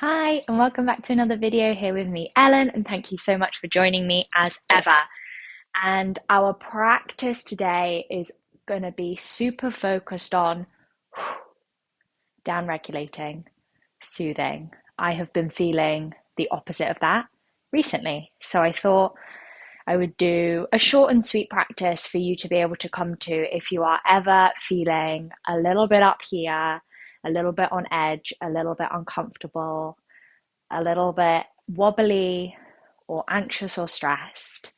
Hi, and welcome back to another video here with me, Ellen, and thank you so much for joining me as ever. And our practice today is going to be super focused on down regulating, soothing. I have been feeling the opposite of that recently, so I thought I would do a short and sweet practice for you to be able to come to if you are ever feeling a little bit up here, a little bit on edge, a little bit uncomfortable, a little bit wobbly or anxious or stressed.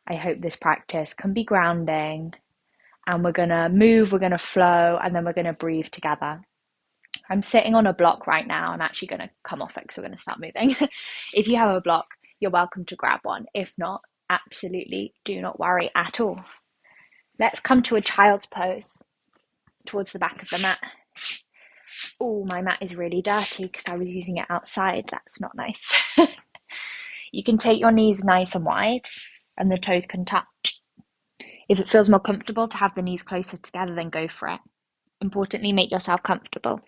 I hope this practice can be grounding, and we're going to move, we're going to flow, and then we're going to breathe together. I'm sitting on a block right now. I'm actually going to come off it because we're going to start moving. If you have a block, you're welcome to grab one. If not, absolutely do not worry at all. Let's come to a child's pose towards the back of the mat. Oh, my mat is really dirty because I was using it outside. That's not nice. You can take your knees nice and wide and the toes can touch. If it feels more comfortable to have the knees closer together, then go for it. Importantly, make yourself comfortable.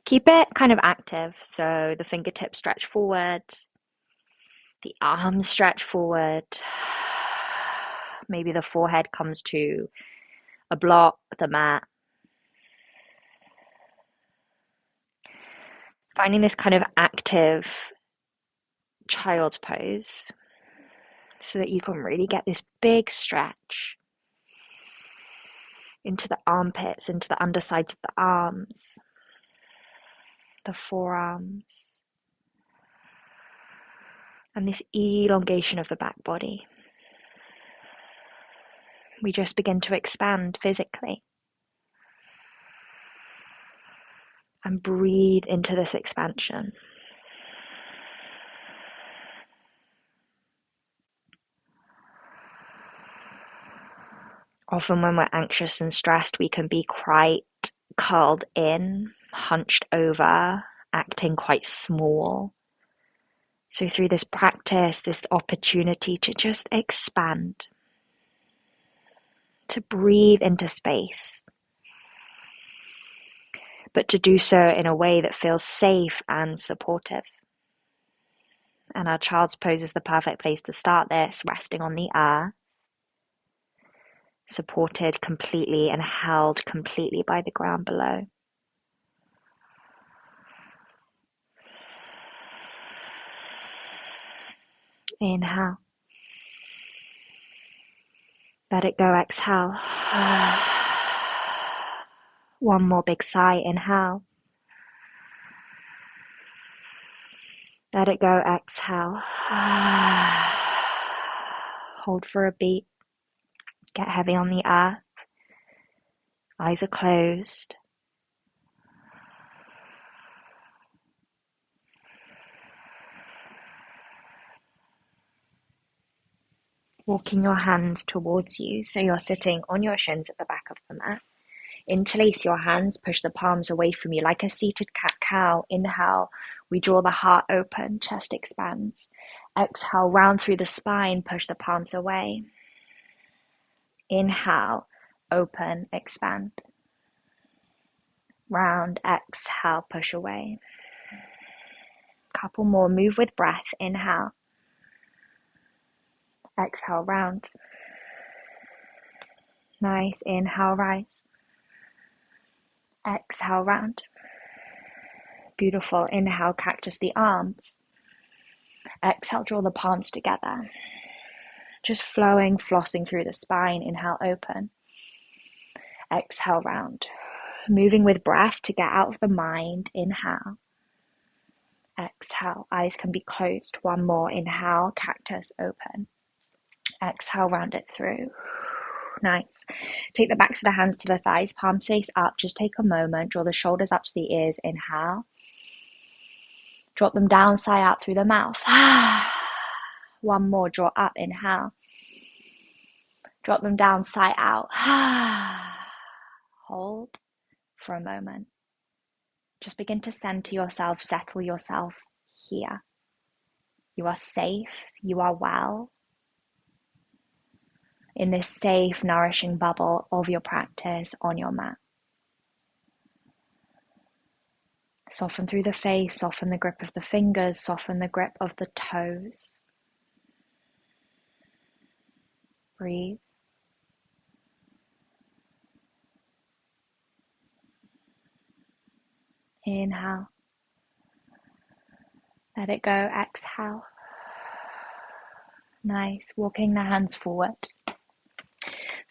Keep it kind of active, so the fingertips stretch forward, the arms stretch forward, maybe the forehead comes to a block, the mat. Finding this kind of active child's pose so that you can really get this big stretch into the armpits, into the undersides of the arms, the forearms, and this elongation of the back body. We just begin to expand physically and breathe into this expansion. Often when we're anxious and stressed, we can be quite curled in, hunched over, acting quite small. So through this practice, this opportunity to just expand, to breathe into space, but to do so in a way that feels safe and supportive. And our child's pose is the perfect place to start this, resting on the earth, supported completely and held completely by the ground below. Inhale. Let it go, exhale. One more big sigh, inhale. Let it go, exhale. Hold for a beat. Get heavy on the earth. Eyes are closed. Walking your hands towards you so you're sitting on your shins at the back of the mat. Interlace your hands, push the palms away from you like a seated cat-cow. Inhale, we draw the heart open, chest expands. Exhale, round through the spine, push the palms away. Inhale, open, expand. Round, exhale, push away. Couple more, move with breath. Inhale. Exhale, round. Nice, inhale, rise. Exhale, round. Beautiful, inhale, cactus the arms. Exhale, draw the palms together. Just flowing, flossing through the spine. Inhale, open. Exhale, round. Moving with breath to get out of the mind. Inhale. Exhale, eyes can be closed. One more, inhale, cactus, open. Exhale, round it through. Nice. Take the backs of the hands to the thighs, palms face up. Just take a moment. Draw the shoulders up to the ears. Inhale. Drop them down, sigh out through the mouth. One more, draw up, inhale. Drop them down, sigh out. Hold for a moment. Just begin to center yourself, settle yourself here. You are safe, you are well. In this safe, nourishing bubble of your practice on your mat. Soften through the face, soften the grip of the fingers, soften the grip of the toes. Breathe. Inhale. Let it go. Exhale. Nice. Walking the hands forward.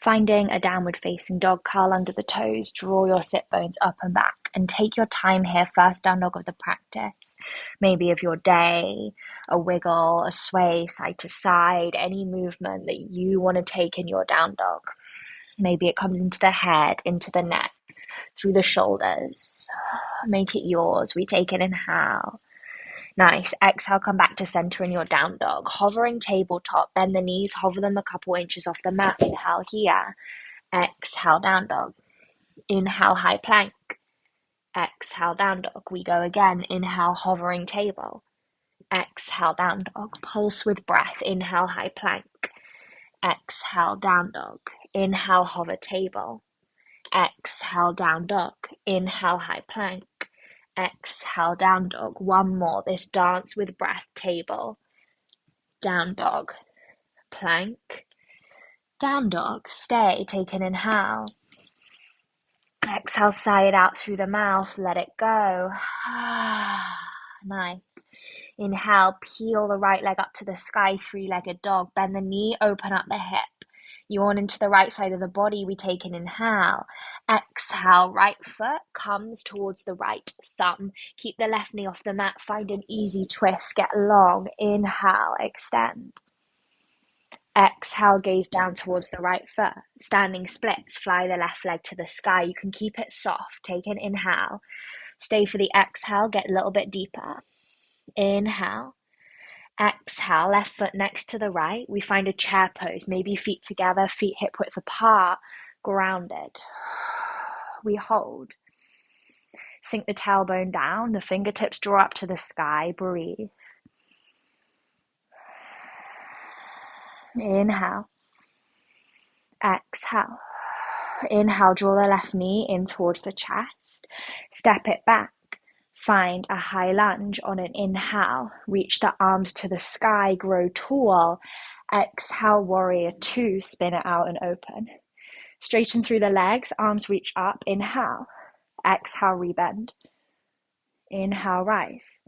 Finding a downward facing dog, curl under the toes, draw your sit bones up and back, and take your time here. First down dog of the practice, maybe of your day, a wiggle, a sway side to side, any movement that you want to take in your down dog. Maybe it comes into the head, into the neck, through the shoulders. Make it yours. We take an inhale. Nice. Exhale, come back to center in your down dog. Hovering tabletop, bend the knees, hover them a couple inches off the mat. Inhale here. Exhale, down dog. Inhale, high plank. Exhale, down dog. We go again. Inhale, hovering table. Exhale, down dog. Pulse with breath. Inhale, high plank. Exhale, down dog. Inhale, hover table. Exhale, down dog. Inhale, high plank. Exhale, down dog. One more. This dance with breath. Table. Down dog. Plank. Down dog. Stay. Take an inhale. Exhale, sigh it out through the mouth. Let it go. Nice. Inhale, peel the right leg up to the sky, three-legged dog. Bend the knee, open up the hip. Yawn into the right side of the body. We take an inhale. Exhale, right foot comes towards the right thumb. Keep the left knee off the mat. Find an easy twist. Get long. Inhale, extend. Exhale, gaze down towards the right foot. Standing splits, fly the left leg to the sky. You can keep it soft. Take an inhale. Stay for the exhale. Get a little bit deeper. Inhale. Exhale, left foot next to the right. We find a chair pose, maybe feet together, feet hip width apart, grounded. We hold. Sink the tailbone down, the fingertips draw up to the sky, breathe. Inhale. Exhale. Inhale, draw the left knee in towards the chest. Step it back. Find a high lunge on an inhale. Reach the arms to the sky, grow tall. Exhale, warrior two, spin it out and open. Straighten through the legs, arms reach up, inhale. Exhale, rebend. Inhale, rise.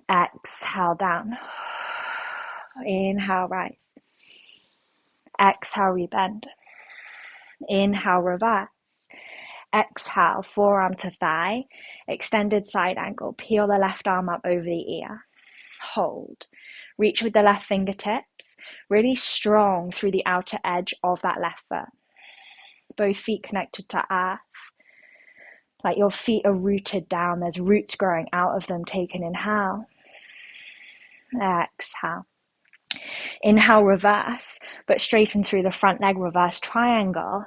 Exhale, down. Inhale, rise. Exhale, rebend. Inhale, reverse. Exhale, forearm to thigh, extended side angle. Peel the left arm up over the ear. Hold. Reach with the left fingertips, really strong through the outer edge of that left foot. Both feet connected to earth, like your feet are rooted down. There's roots growing out of them. Take an inhale. Exhale. Inhale, reverse, but straighten through the front leg, reverse triangle.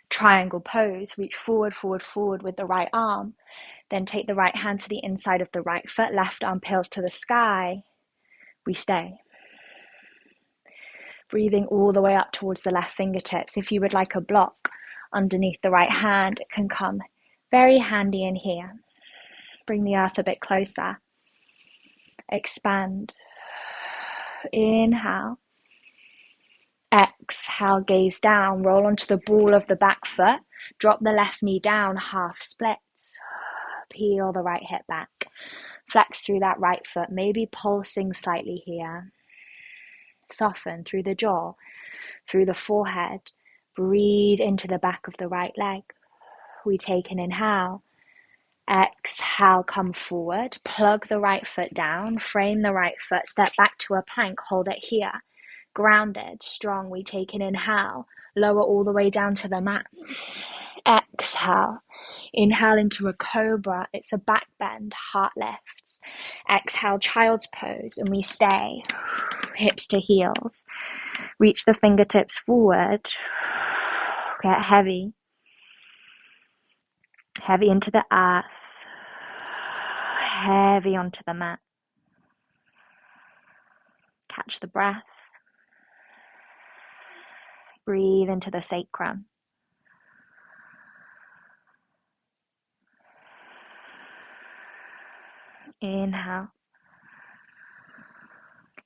Triangle pose. Reach forward, forward, forward with the right arm. Then take the right hand to the inside of the right foot. Left arm peels to the sky. We stay. Breathing all the way up towards the left fingertips. If you would like a block underneath the right hand, it can come very handy in here. Bring the earth a bit closer. Expand. Inhale. Exhale, gaze down. Roll onto the ball of the back foot. Drop the left knee down, half splits. Peel the right hip back. Flex through that right foot, maybe pulsing slightly here. Soften through the jaw, through the forehead. Breathe into the back of the right leg. We take an inhale. Exhale, come forward. Plug the right foot down. Frame the right foot. Step back to a plank. Hold it here. Grounded, strong. We take an inhale. Lower all the way down to the mat. Exhale. Inhale into a cobra. It's a back bend. Heart lifts. Exhale, child's pose. And we stay. Hips to heels. Reach the fingertips forward. Get heavy. Heavy into the earth. Heavy onto the mat. Catch the breath. Breathe into the sacrum. Inhale.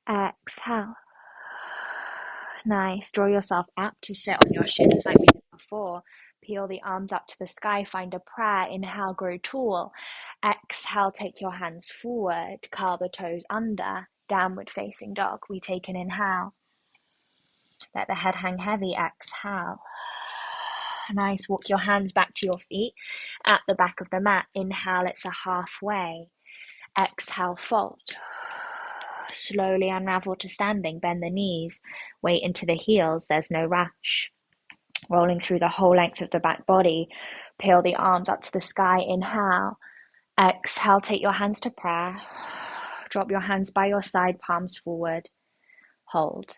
Exhale. Nice. Draw yourself up to sit on your shins like we did before. Peel the arms up to the sky. Find a prayer. Inhale, grow tall. Exhale, take your hands forward. Curl the toes under. Downward facing dog. We take an inhale. Let the head hang heavy. Exhale. Nice. Walk your hands back to your feet at the back of the mat. Inhale, it's a halfway. Exhale, fold. Slowly unravel to standing. Bend the knees. Weight into the heels. There's no rush. Rolling through the whole length of the back body. Peel the arms up to the sky. Inhale. Exhale, take your hands to prayer. Drop your hands by your side, palms forward. Hold.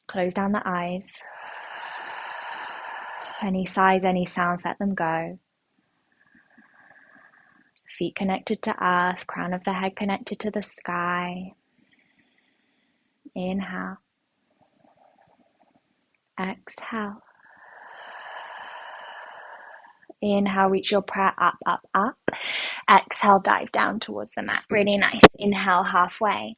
Close down the eyes. Any sighs, any sounds, let them go. Feet connected to earth, crown of the head connected to the sky. Inhale. Exhale. Inhale, reach your prayer up, up, up. Exhale, dive down towards the mat. Really nice. Inhale, halfway.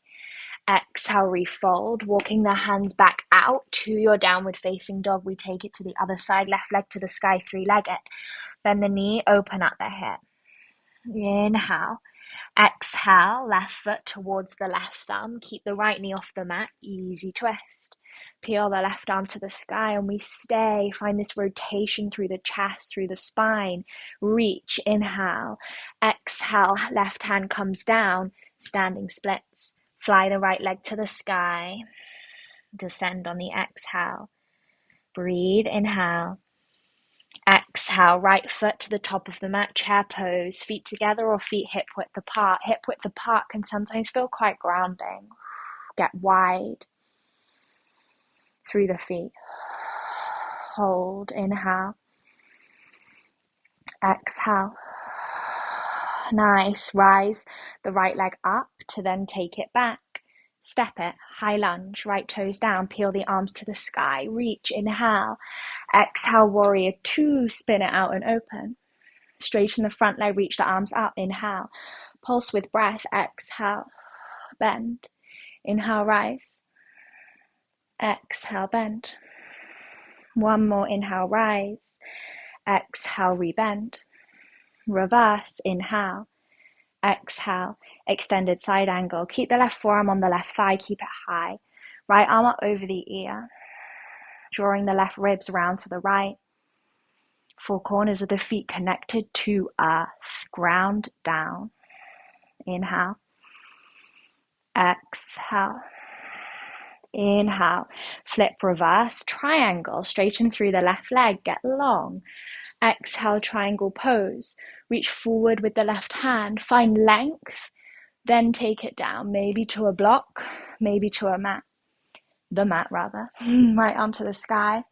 Exhale, refold. Walking the hands back out to your downward facing dog. We take it to the other side. Left leg to the sky, three-legged. Bend the knee, open up the hip. Inhale. Exhale, left foot towards the left thumb. Keep the right knee off the mat. Easy twist. Peel the left arm to the sky and we stay. Find this rotation through the chest, through the spine. Reach, inhale. Exhale, left hand comes down. Standing splits. Fly the right leg to the sky. Descend on the exhale. Breathe, inhale. Exhale, right foot to the top of the mat, chair pose, feet together or feet hip width apart. Hip width apart can sometimes feel quite grounding. Get wide through the feet. Hold, inhale. Exhale. Nice. Rise the right leg up to then take it back. Step it, high lunge, right toes down, peel the arms to the sky, reach, inhale. Exhale, warrior two, spin it out and open. Straighten the front leg, reach the arms up, inhale. Pulse with breath, exhale, bend. Inhale, rise. Exhale, bend. One more, inhale, rise. Exhale, rebend. Reverse, inhale. Exhale, extended side angle. Keep the left forearm on the left thigh, keep it high. Right arm up over the ear. Drawing the left ribs round to the right. Four corners of the feet connected to earth. Ground down. Inhale. Exhale. Inhale. Flip reverse. Triangle. Straighten through the left leg. Get long. Exhale, triangle pose. Reach forward with the left hand. Find length. Then take it down. Maybe to a block. Maybe to a mat. The mat, rather. Right arm to the sky.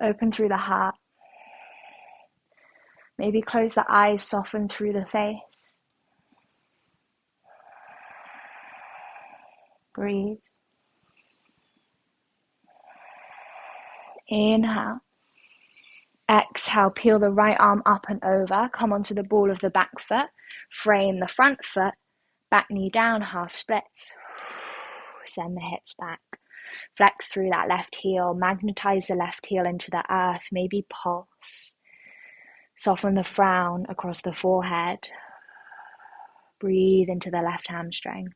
Open through the heart. Maybe close the eyes, soften through the face. Breathe. Inhale. Exhale, peel the right arm up and over. Come onto the ball of the back foot. Frame the front foot. Back knee down, half splits. Send the hips back. Flex through that left heel. Magnetize the left heel into the earth. Maybe pulse. Soften the frown across the forehead. Breathe into the left hamstring.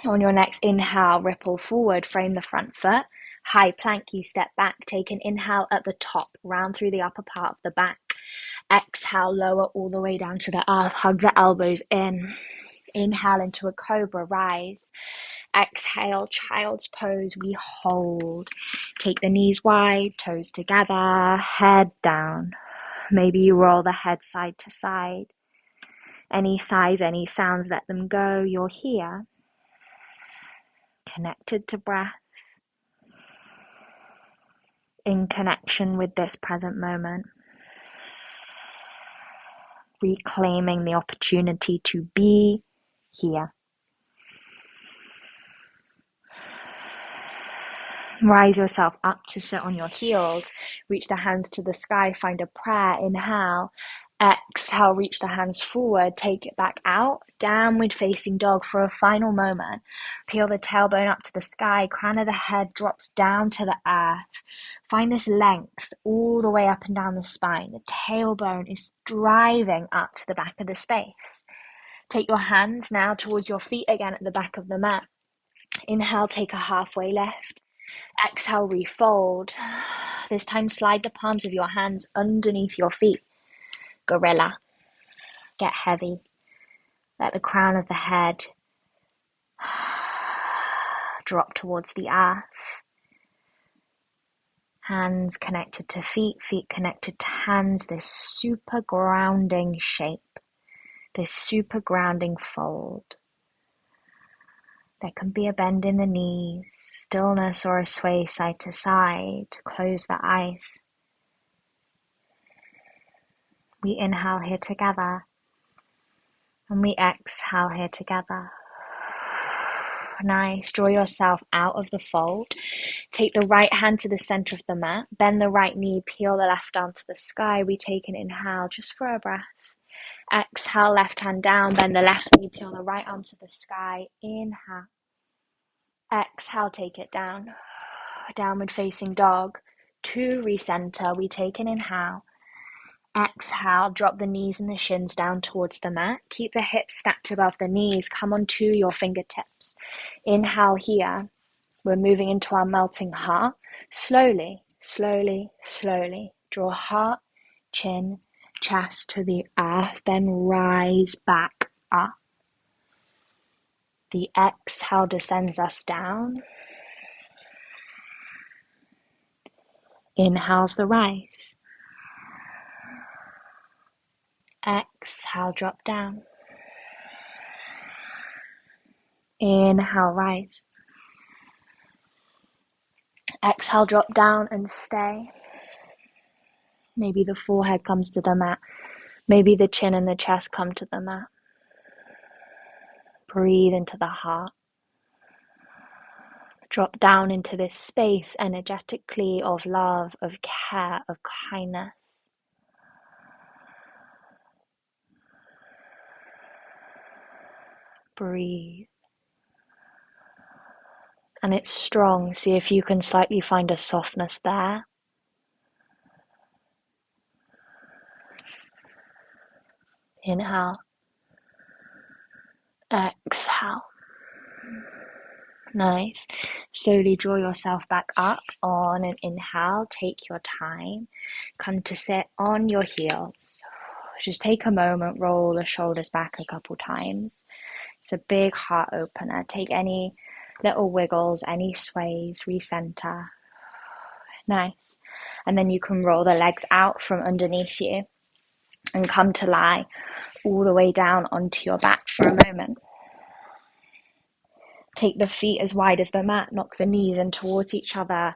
On your next inhale, ripple forward, frame the front foot. High plank, you step back. Take an inhale at the top, round through the upper part of the back. Exhale, lower all the way down to the earth. Hug the elbows in. Inhale into a cobra, rise. Exhale, child's pose, we hold. Take the knees wide, toes together, head down. Maybe you roll the head side to side. Any sighs, any sounds, let them go. You're here. Connected to breath. In connection with this present moment. Reclaiming the opportunity to be here. Rise yourself up to sit on your heels. Reach the hands to the sky. Find a prayer. Inhale. Exhale, reach the hands forward. Take it back out. Downward facing dog for a final moment. Peel the tailbone up to the sky. Crown of the head drops down to the earth. Find this length all the way up and down the spine. The tailbone is driving up to the back of the space. Take your hands now towards your feet again at the back of the mat. Inhale, take a halfway lift. Exhale, refold. This time, slide the palms of your hands underneath your feet. Gorilla. Get heavy. Let the crown of the head drop towards the earth. Hands connected to feet, feet connected to hands. This super grounding shape. This super grounding fold. There can be a bend in the knees, stillness or a sway side to side. Close the eyes. We inhale here together, and we exhale here together. Nice. Draw yourself out of the fold. Take the right hand to the center of the mat. Bend the right knee. Peel the left arm to the sky. We take an inhale just for a breath. Exhale, left hand down. Bend the left knee. Peel the right arm to the sky. Inhale. Exhale, take it down. Downward facing dog. To recenter, we take an inhale. Exhale, drop the knees and the shins down towards the mat. Keep the hips stacked above the knees. Come onto your fingertips. Inhale here. We're moving into our melting heart. Slowly, slowly, slowly. Draw heart, chin, chest to the earth. Then rise back up. The exhale descends us down. Inhale's the rise. Exhale, drop down. Inhale, rise. Exhale, drop down and stay. Maybe the forehead comes to the mat. Maybe the chin and the chest come to the mat. Breathe into the heart. Drop down into this space energetically of love, of care, of kindness. Breathe. And it's strong. See if you can slightly find a softness there. Inhale. Exhale. Nice. Slowly draw yourself back up on an inhale. Take your time. Come to sit on your heels. Just take a moment, roll the shoulders back a couple times. It's a big heart opener. Take any little wiggles, any sways, recenter. Nice. And then you can roll the legs out from underneath you and come to lie all the way down onto your back for a moment. Take the feet as wide as the mat, knock the knees in towards each other,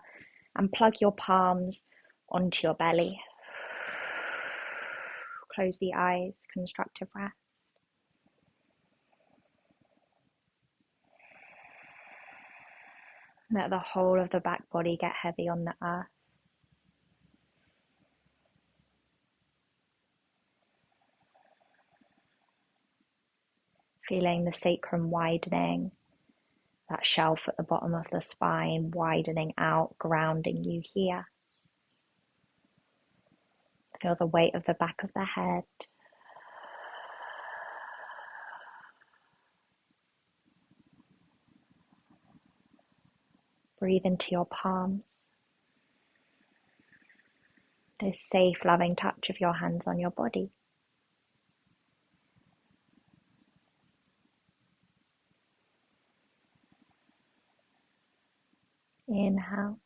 and plug your palms onto your belly. Close the eyes, constructive rest. Let the whole of the back body get heavy on the earth. Feeling the sacrum widening, that shelf at the bottom of the spine widening out, grounding you here. Feel the weight of the back of the head. Breathe into your palms. This safe, loving touch of your hands on your body. Inhale.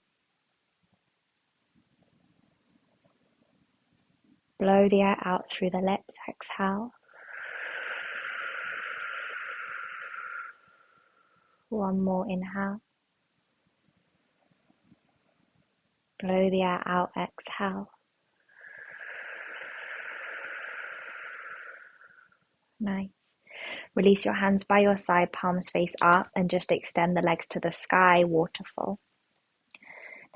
Blow the air out through the lips. Exhale. One more inhale. Blow the air out. Exhale. Nice. Release your hands by your side, palms face up, and just extend the legs to the sky, waterfall.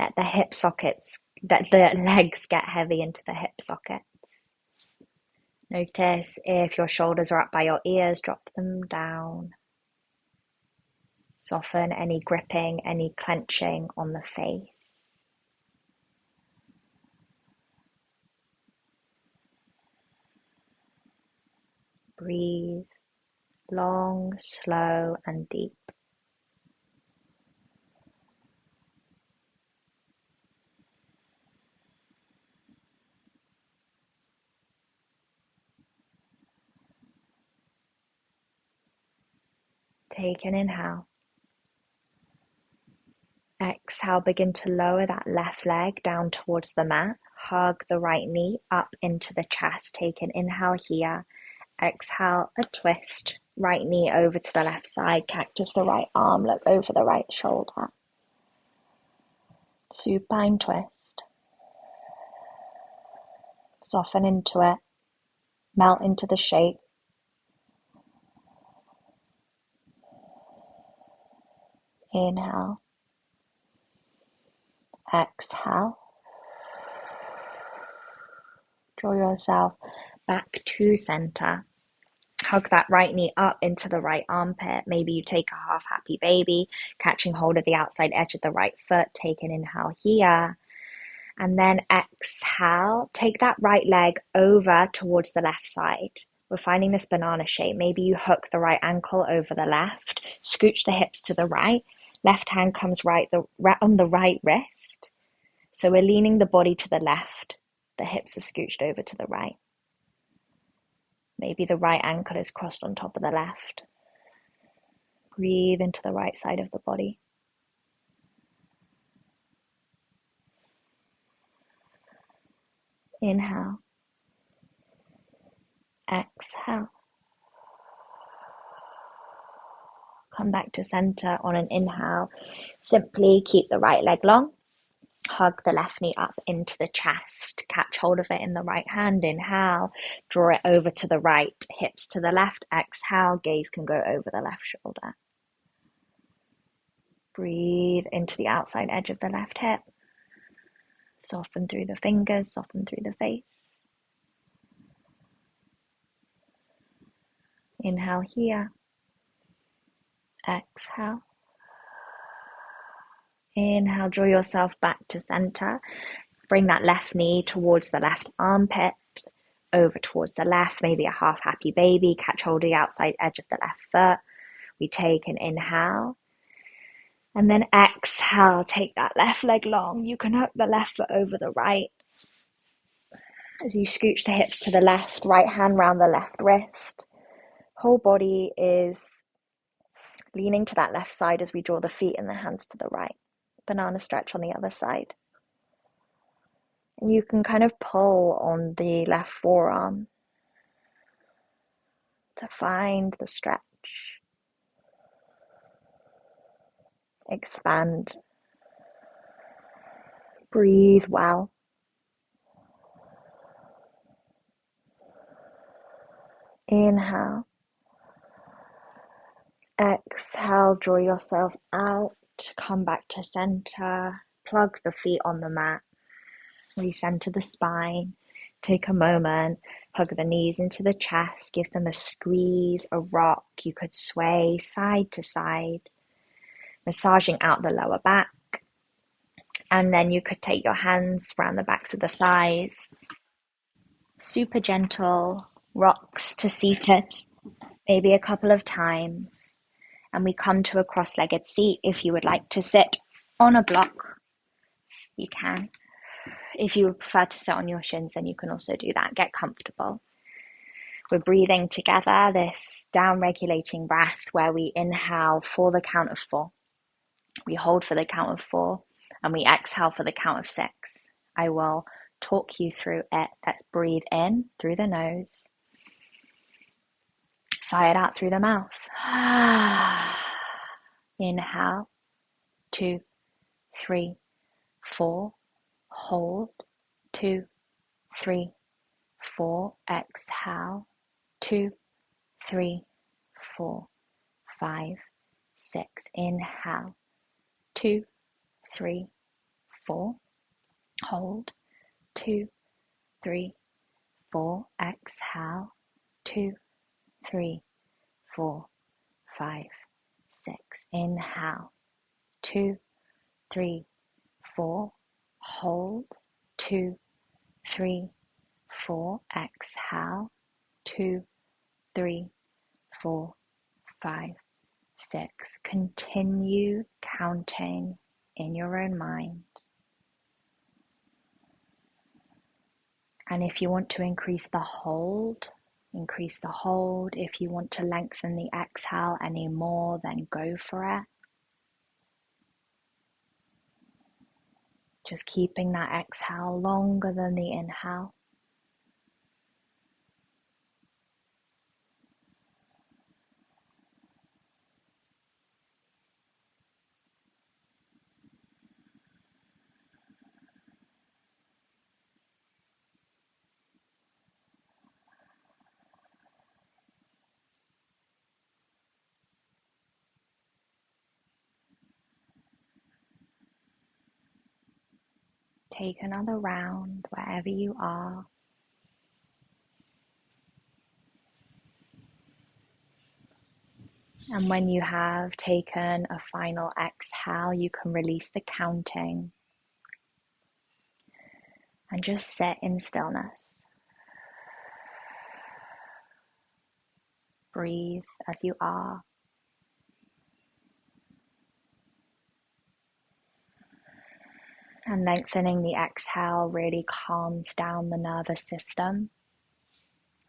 Let the hip sockets, that the legs get heavy into the hip sockets. Notice if your shoulders are up by your ears, drop them down. Soften any gripping, any clenching on the face. Breathe long, slow, and deep. Take an inhale. Exhale, begin to lower that left leg down towards the mat. Hug the right knee up into the chest. Take an inhale here. Exhale, a twist. Right knee over to the left side. Cactus the right arm. Look over the right shoulder. Supine twist. Soften into it. Melt into the shape. Inhale. Exhale. Draw yourself back to center. Hug that right knee up into the right armpit. Maybe you take a half happy baby, catching hold of the outside edge of the right foot. Take an inhale here. And then exhale. Take that right leg over towards the left side. We're finding this banana shape. Maybe you hook the right ankle over the left. Scooch the hips to the right. Left hand comes right on the right wrist. So we're leaning the body to the left. The hips are scooched over to the right. Maybe the right ankle is crossed on top of the left. Breathe into the right side of the body. Inhale. Exhale. Come back to center on an inhale. Simply keep the right leg long. Hug the left knee up into the chest. Catch hold of it in the right hand. Inhale. Draw it over to the right. Hips to the left. Exhale. Gaze can go over the left shoulder. Breathe into the outside edge of the left hip. Soften through the fingers. Soften through the face. Inhale here. Exhale. Inhale, draw yourself back to center. Bring that left knee towards the left armpit, over towards the left, maybe a half happy baby. Catch hold of the outside edge of the left foot. We take an inhale. And then exhale, take that left leg long. You can hook the left foot over the right. As you scooch the hips to the left, right hand round the left wrist. Whole body is leaning to that left side as we draw the feet and the hands to the right. Banana stretch on the other side. And you can kind of pull on the left forearm to find the stretch. Expand. Breathe well. Inhale. Exhale, draw yourself out. Come back to center. Plug the feet on the mat. Recenter the spine. Take a moment. Hug the knees into the chest. Give them a squeeze, a rock. You could sway side to side. Massaging out the lower back. And then you could take your hands around the backs of the thighs. Super gentle rocks to seated, maybe a couple of times. And we come to a cross-legged seat. If you would like to sit on a block, you can. If you would prefer to sit on your shins, then you can also do that. Get comfortable. We're breathing together, this down-regulating breath where we inhale for the count of 4. We hold for the count of 4, and we exhale for the count of 6. I will talk you through it. Let's breathe in through the nose. Sigh it out through the mouth. Inhale, 2, 3, 4. Hold, 2, 3, 4. Exhale, 2, 3, 4, 5, 6. Inhale, 2, 3, 4. Hold. 2, 3, 4. Exhale. 2, 3, 4, 5, 6. Inhale. 2, 3, 4. Hold. 2, 3, 4. Exhale. 2, 3, 4, 5, 6. Continue counting in your own mind. And if you want to increase the hold, increase the hold. If you want to lengthen the exhale any more, then go for it. Just keeping that exhale longer than the inhale. Take another round wherever you are. And when you have taken a final exhale, you can release the counting and just sit in stillness. Breathe as you are. And lengthening the exhale really calms down the nervous system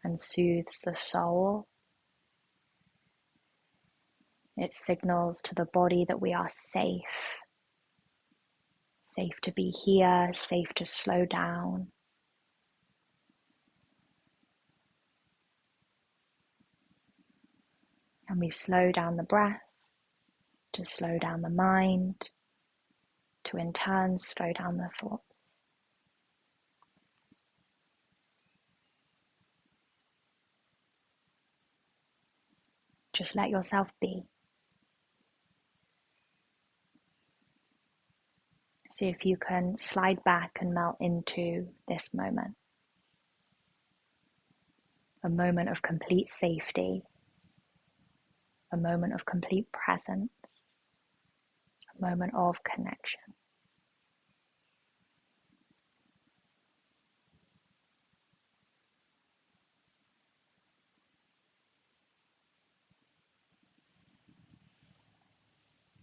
and soothes the soul. It signals to the body that we are safe. Safe to be here, safe to slow down. And we slow down the breath to slow down the mind, to in turn slow down the thoughts. Just let yourself be. See if you can slide back and melt into this moment. A moment of complete safety, a moment of complete presence, a moment of connection.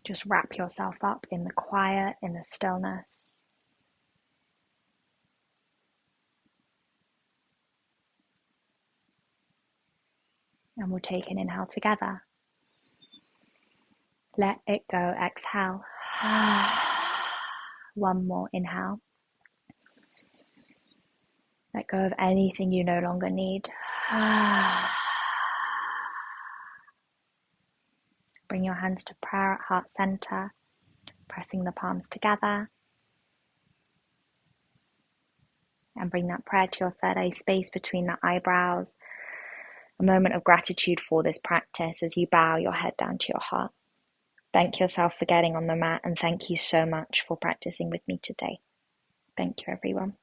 Just wrap yourself up in the quiet, in the stillness. And we'll take an inhale together. Let it go. Exhale. One more inhale. Let go of anything you no longer need. Bring your hands to prayer at heart center, pressing the palms together. And bring that prayer to your third eye space between the eyebrows. A moment of gratitude for this practice as you bow your head down to your heart. Thank yourself for getting on the mat, and thank you so much for practicing with me today. Thank you, everyone.